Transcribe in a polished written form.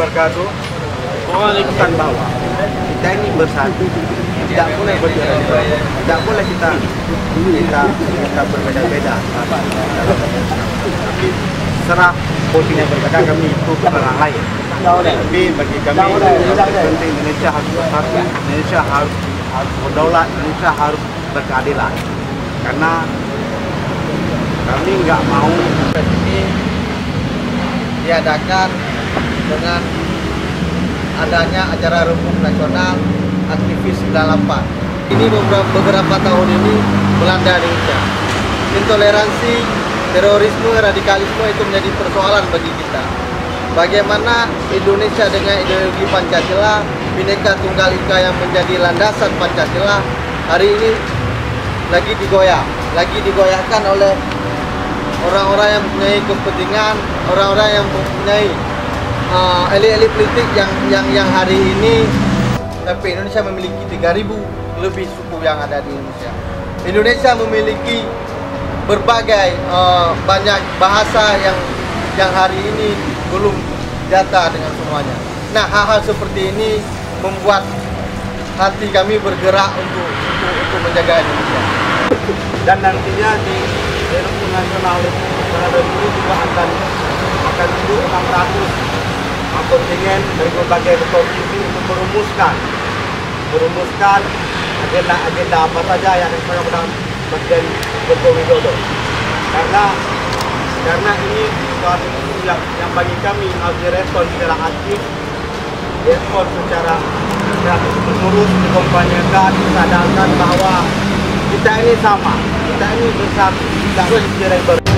wabarakatuh. Menunjukkan bahwa kita ini bersatu, tidak boleh berbeda, tidak boleh kita berbeda-beda. Tapi serah posisinya berbeda, kami itu orang lain. Tapi bagi kami penting Indonesia harus bersatu, Indonesia harus berdaulat, Indonesia harus berkeadilan. Karena kami nggak mau ini diadakan dengan adanya acara rukun nasional aktivis 98. Ini beberapa tahun ini melanda Indonesia. Intoleransi, terorisme, radikalisme itu menjadi persoalan bagi kita. Bagaimana Indonesia dengan ideologi Pancasila, Bhinneka Tunggal Ika yang menjadi landasan Pancasila hari ini lagi digoyahkan oleh orang-orang yang mempunyai kepentingan, orang-orang yang mempunyai elit-elit politik yang hari ini Indonesia memiliki 3.000 lebih suku yang ada di Indonesia. Indonesia memiliki berbagai banyak bahasa yang hari ini belum data dengan semuanya. Nah, hal-hal seperti ini membuat hati kami bergerak untuk menjaga Indonesia. Dan nantinya di rukun nasional ini juga akan duduk 600 kontingen dari berbagai provinsi untuk merumuskan agenda apa saja yang disampaikan pada Presiden Joko Widodo. Karena ini suatu yang bagi kami harus direspon secara aktif, direspon secara terus dikompanyekan, disadarkan bahwa kita ini sama, kita ini bersatu, tidak boleh dicerai.